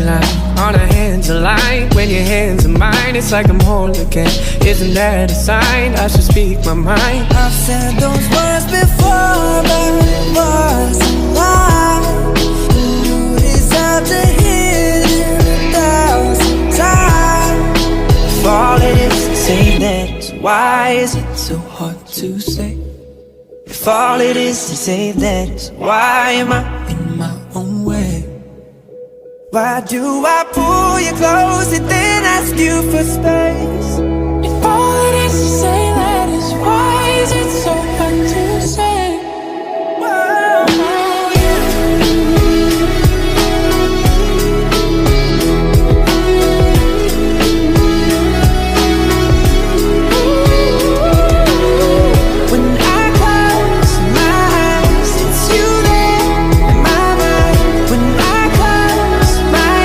like on our hands aligned. When your hands are mine, it's like I'm whole again. Isn't that a sign? I should speak my mind. I've said those words before, but it wasn't right. You deserve to hear it 1,000 times. If all it is to say that, why is it so hard to say? If all it is to say that, why am I in my own way? Why do I pull you close and then ask you for space? If all it is to say that is, why is it so hard to